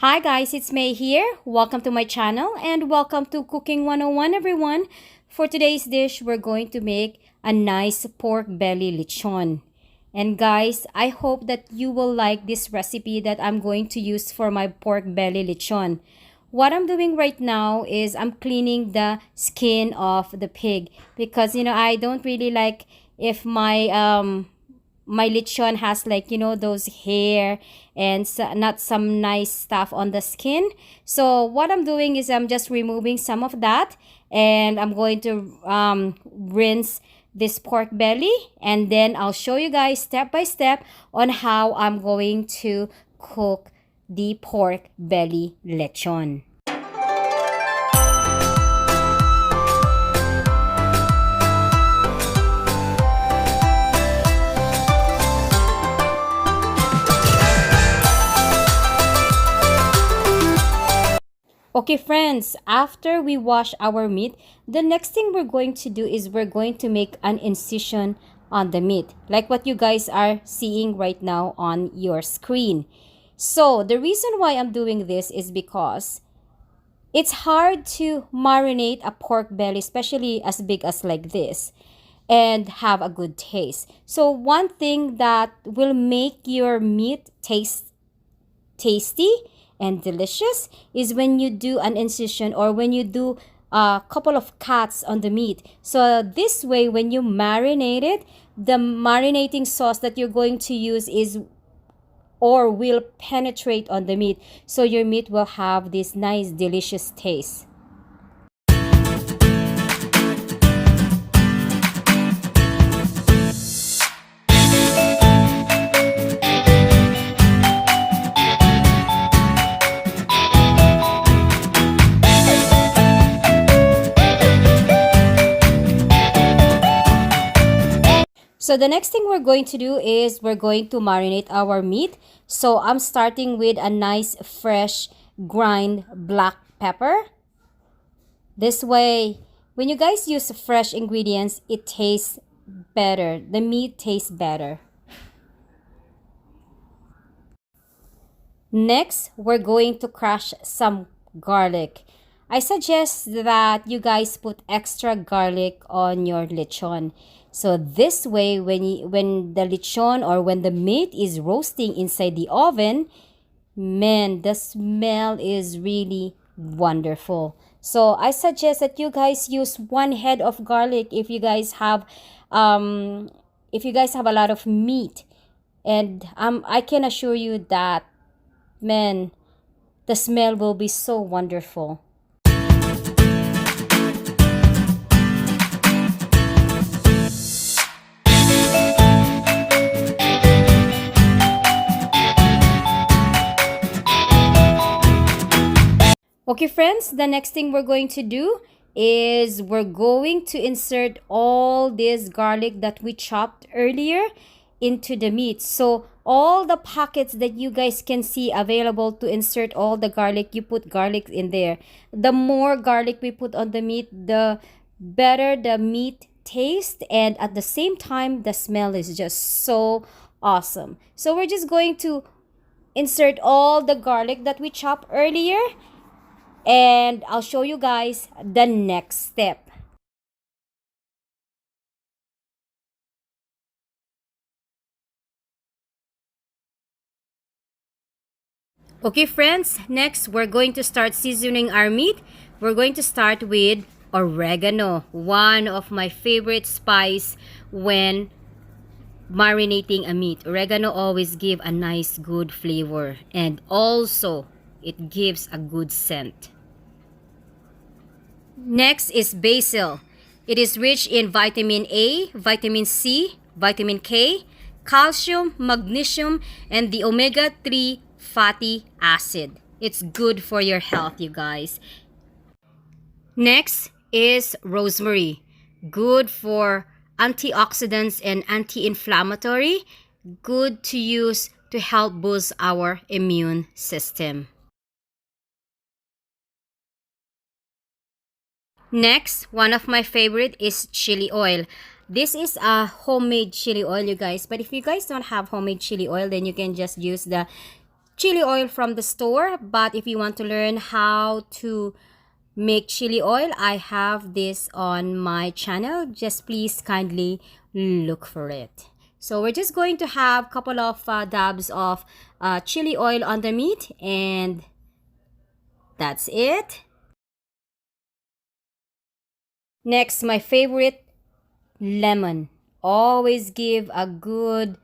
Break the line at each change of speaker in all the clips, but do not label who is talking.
Hi guys, it's May here. Welcome to my channel and welcome to Cooking 101 everyone. For today's dish, we're going to make a nice pork belly lechon. And guys, I hope that you will like this recipe that I'm going to use for my pork belly lechon. What I'm doing right now is I'm cleaning the skin of the pig because I don't really like if my lechon has those hair and not some nice stuff on the skin. So what I'm doing is I'm just removing some of that, and I'm going to rinse this pork belly, and then I'll show you guys step by step on how I'm going to cook the pork belly lechon. Okay friends, after we wash our meat, the next thing we're going to do is we're going to make an incision on the meat, like what you guys are seeing right now on your screen. So the reason why I'm doing this is because it's hard to marinate a pork belly, especially as big as like this, and have a good taste. So one thing that will make your meat taste tasty and delicious is when you do an incision, or when you do a couple of cuts on the meat. So this way, when you marinate it, the marinating sauce that you're going to use is or will penetrate on the meat, so your meat will have this nice delicious taste. So the next thing we're going to do is we're going to marinate our meat. So I'm starting with a nice fresh grind black pepper. This way, when you guys use fresh ingredients, it tastes better. The meat tastes better. Next, we're going to crush some garlic. I suggest that you guys put extra garlic on your lechon. So this way, when the lechon or when the meat is roasting inside the oven, man, the smell is really wonderful. So I suggest that you guys use 1 head of garlic if you guys have a lot of meat, and I can assure you that, man, the smell will be so wonderful. Okay friends, the next thing we're going to do is we're going to insert all this garlic that we chopped earlier into the meat. So all the pockets that you guys can see available to insert all the garlic, you put garlic in there. The more garlic we put on the meat, the better the meat tastes, and at the same time the smell is just so awesome. So we're just going to insert all the garlic that we chopped earlier, and I'll show you guys the next step. Okay friends, next we're going to start seasoning our meat. We're going to start with oregano, one of my favorite spice when marinating a meat. Oregano always give a nice good flavor, and also it gives a good scent. Next is basil. It is rich in vitamin A, vitamin C, vitamin K, calcium, magnesium, and the omega-3 fatty acid. It's good for your health, you guys. Next is rosemary. Good for antioxidants and anti-inflammatory. Good to use to help boost our immune system. Next, one of my favorite is chili oil. This is a homemade chili oil, you guys. But if you guys don't have homemade chili oil, then you can just use the chili oil from the store. But if you want to learn how to make chili oil, I have this on my channel. Just please kindly look for it. So we're just going to have a couple of dabs of chili oil on the meat, and that's it. Next, my favorite, lemon. Always give a good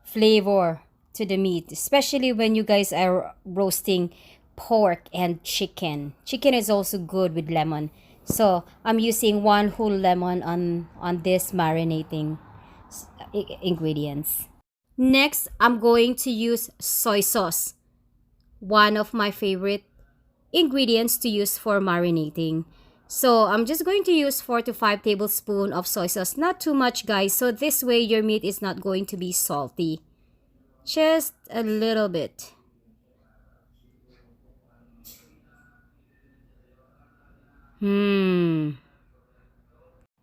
flavor to the meat, especially when you guys are roasting pork and chicken. Chicken is also good with lemon. So I'm using one whole lemon on this marinating ingredients. Next, I'm going to use soy sauce, one of my favorite ingredients to use for marinating. So I'm just going to use 4 to 5 tablespoons of soy sauce. Not too much, guys. So this way your meat is not going to be salty. Just a little bit.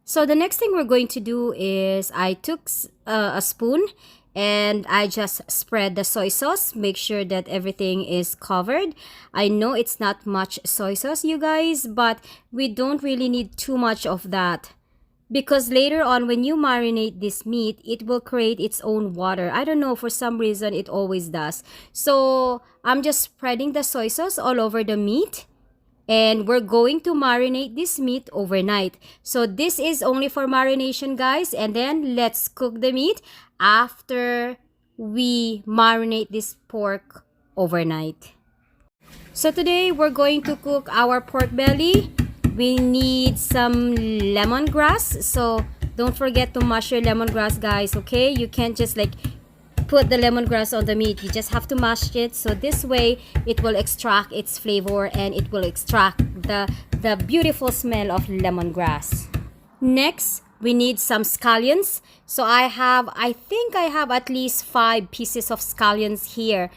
So the next thing we're going to do is I took a spoon and I just spread the soy sauce. Make sure that everything is covered. I know it's not much soy sauce, you guys, but we don't really need too much of that. Because later on, when you marinate this meat, it will create its own water. I don't know, for some reason, it always does. So I'm just spreading the soy sauce all over the meat. And we're going to marinate this meat overnight. So this is only for marination, guys. And then let's cook the meat after we marinate this pork overnight. So today we're going to cook our pork belly. We need some lemongrass. So don't forget to mash your lemongrass, guys, okay? You can't just like put the lemongrass on the meat. You just have to mash it, so this way it will extract its flavor and it will extract the beautiful smell of lemongrass. Next, we need some scallions. So I think I have at least 5 pieces of scallions here.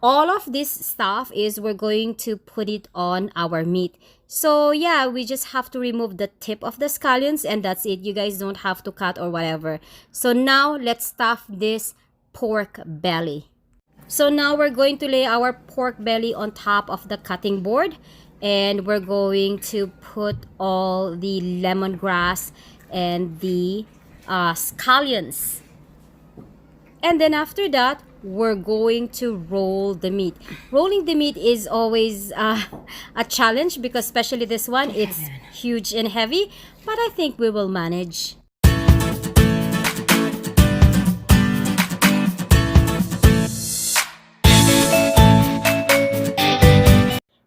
All of this stuff is we're going to put it on our meat. So yeah, we just have to remove the tip of the scallions and that's it. You guys don't have to cut or whatever. So now let's stuff this pork belly. So now we're going to lay our pork belly on top of the cutting board and we're going to put all the lemongrass and the scallions. And then after that, we're going to roll the meat. Rolling the meat is always a challenge because especially this one, it's huge and heavy, but I think we will manage.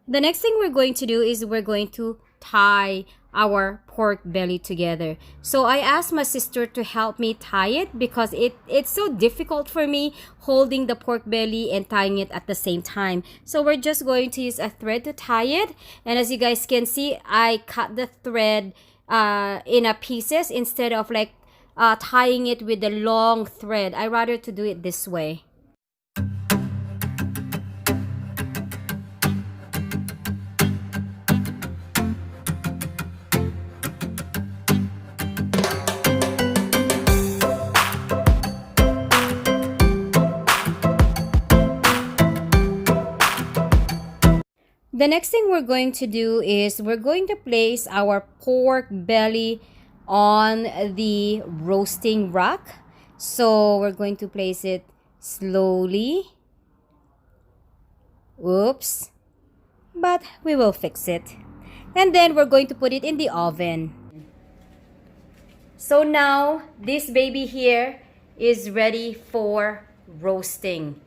The next thing we're going to do is we're going to tie our pork belly together. So I asked my sister to help me tie it because it's so difficult for me holding the pork belly and tying it at the same time. So we're just going to use a thread to tie it. And as you guys can see, I cut the thread in a pieces instead of like tying it with the long thread. I rather to do it this way. The next thing we're going to do is we're going to place our pork belly on the roasting rack. So we're going to place it slowly. Oops. But we will fix it. And then we're going to put it in the oven. So now this baby here is ready for roasting.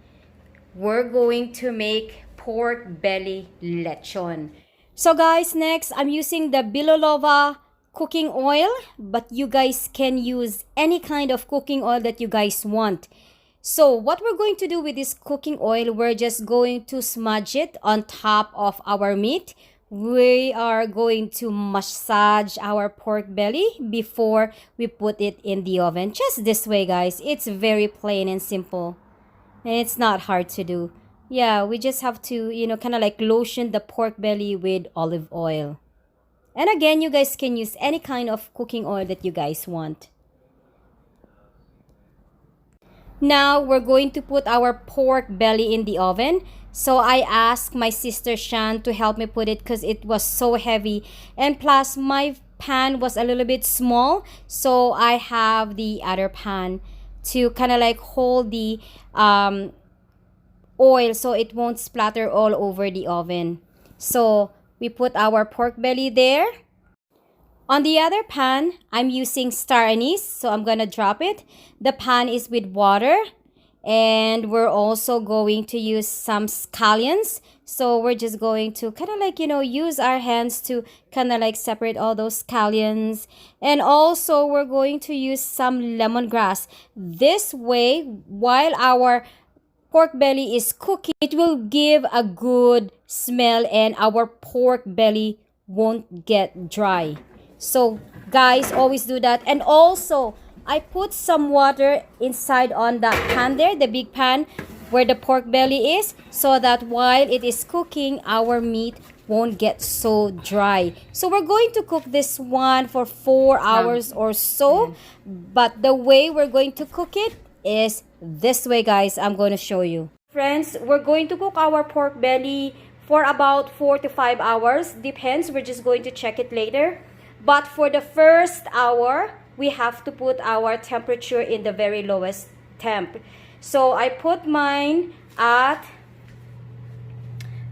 We're going to make pork belly lechon. So guys, next I'm using the Biloslava cooking oil, but you guys can use any kind of cooking oil that you guys want. So what we're going to do with this cooking oil, we're just going to smudge it on top of our meat. We are going to massage our pork belly before we put it in the oven. Just this way, guys. It's very plain and simple. And it's not hard to do. Yeah, we just have to, kind of like lotion the pork belly with olive oil. And again, you guys can use any kind of cooking oil that you guys want. Now, we're going to put our pork belly in the oven. So I asked my sister Shan to help me put it because it was so heavy. And plus, my pan was a little bit small. So I have the other pan to kind of like hold the oil so it won't splatter all over the oven. So we put our pork belly there. On the other pan, I'm using star anise, so I'm gonna drop it. The pan is with water, and we're also going to use some scallions. So we're just going to kind of like, use our hands to kind of like separate all those scallions. And also we're going to use some lemongrass. This way, while our pork belly is cooking, it will give a good smell and our pork belly won't get dry. So guys, always do that. And also, I put some water inside on that pan there, the big pan where the pork belly is, so that while it is cooking, our meat won't get so dry. So we're going to cook this one for 4 hours or so. But the way we're going to cook it is this way, guys. I'm going to show you. Friends, we're going to cook our pork belly for about 4 to 5 hours. Depends. We're just going to check it later. But for the first hour, we have to put our temperature in the very lowest temp. So I put mine at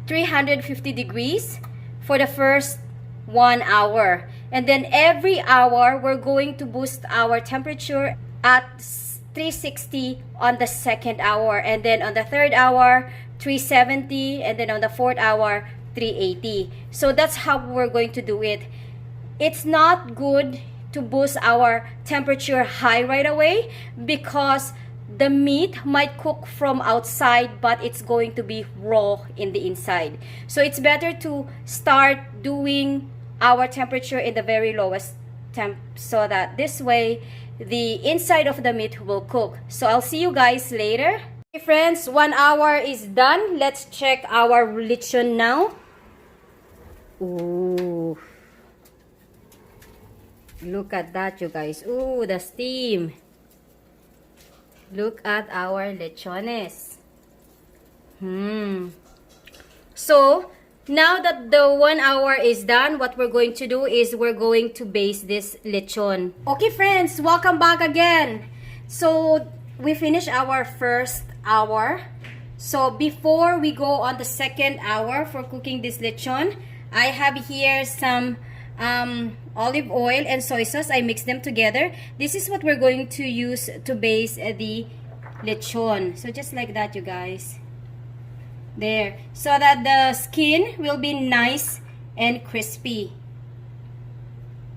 350 degrees for the first 1 hour. And then every hour, we're going to boost our temperature at 360 on the second hour. And then on the third hour, 370. And then on the fourth hour, 380. So that's how we're going to do it. It's not good to boost our temperature high right away because the meat might cook from outside but it's going to be raw in the inside. So it's better to start doing our temperature in the very lowest temp so that this way the inside of the meat will cook. So I'll see you guys later. Okay, friends, 1 hour is done. Let's check our lechon now. Ooh. Look at that, you guys. Ooh, the steam. Look at our lechones. So, now that the 1 hour is done, what we're going to do is we're going to baste this lechon. Okay, friends, welcome back again. So, we finished our first hour. So, before we go on the second hour for cooking this lechon, I have here some olive oil and soy sauce. I mix them together. This is what we're going to use to baste the lechon. So just like that, you guys. There. So that the skin will be nice and crispy.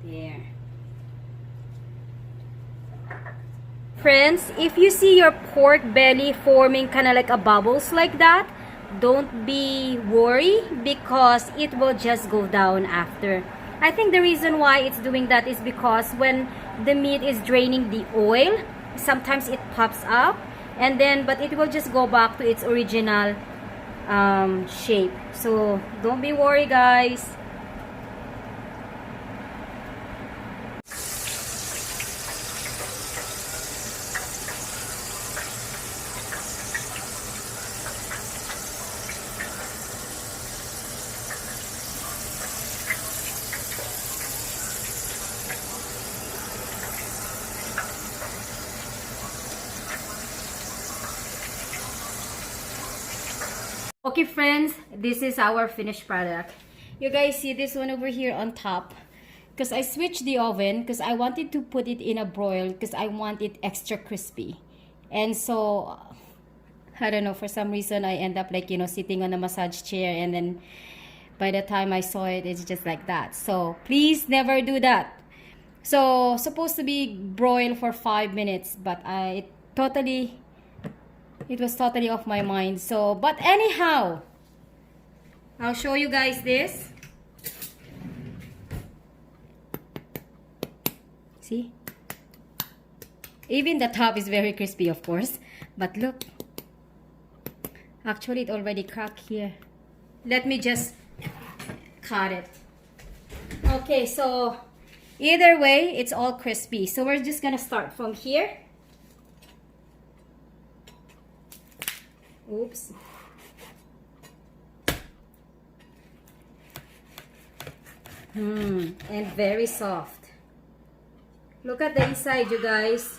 There. Friends, if you see your pork belly forming kind of like a bubbles like that, don't be worried because it will just go down after. I think the reason why it's doing that is because when the meat is draining the oil, sometimes it pops up and then but it will just go back to its original shape. So don't be worried, guys. Okay, friends, this is our finished product. You guys see this one over here on top? Because I switched the oven because I wanted to put it in a broil because I want it extra crispy. And so, I don't know, for some reason I end up like, sitting on a massage chair and then by the time I saw it, it's just like that. So, please never do that. So, supposed to be broiled for 5 minutes, but it was totally off my mind. So, but anyhow, I'll show you guys this. See? Even the top is very crispy, of course. But look. Actually, it already cracked here. Let me just cut it. Okay, so either way, it's all crispy. So we're just gonna start from here. Oops. And very soft. Look at the inside, you guys.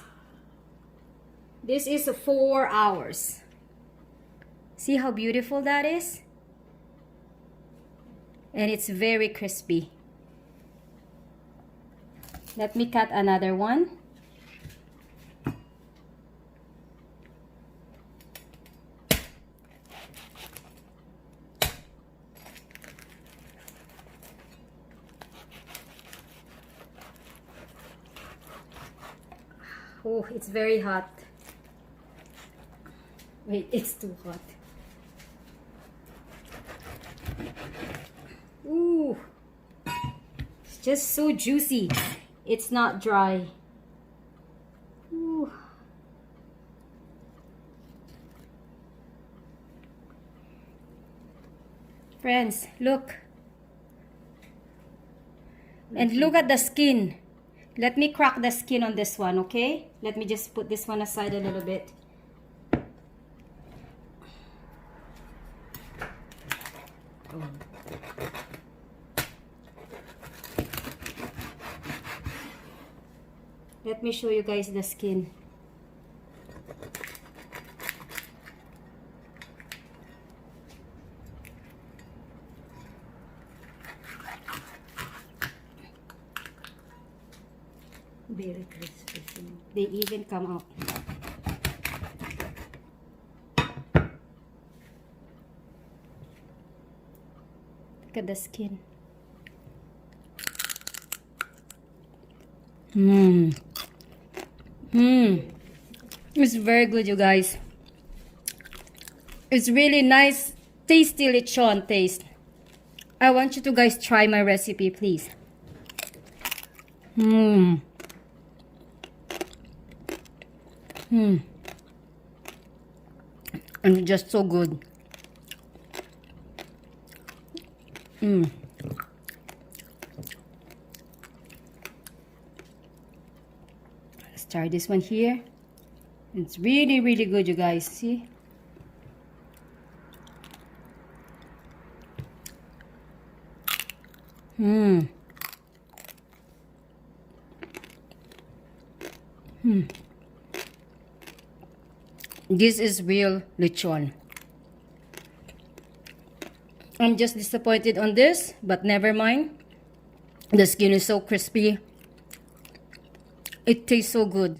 This is 4 hours. See how beautiful that is? And it's very crispy. Let me cut another one. Oh, it's very hot. Wait, it's too hot. Ooh, it's just so juicy. It's not dry. Ooh. Friends, look. And look at the skin. Let me crack the skin on this one, okay? Let me just put this one aside a little bit. Let me show you guys the skin. Very crispy. They even come out. Look at the skin. It's very good, you guys. It's really nice, tasty lechon taste. I want you to guys try my recipe, please. And it's just so good. Let's try this one here. It's really, really good, you guys. See? This is real lechon. I'm just disappointed on this, but never mind. The skin is so crispy. It tastes so good.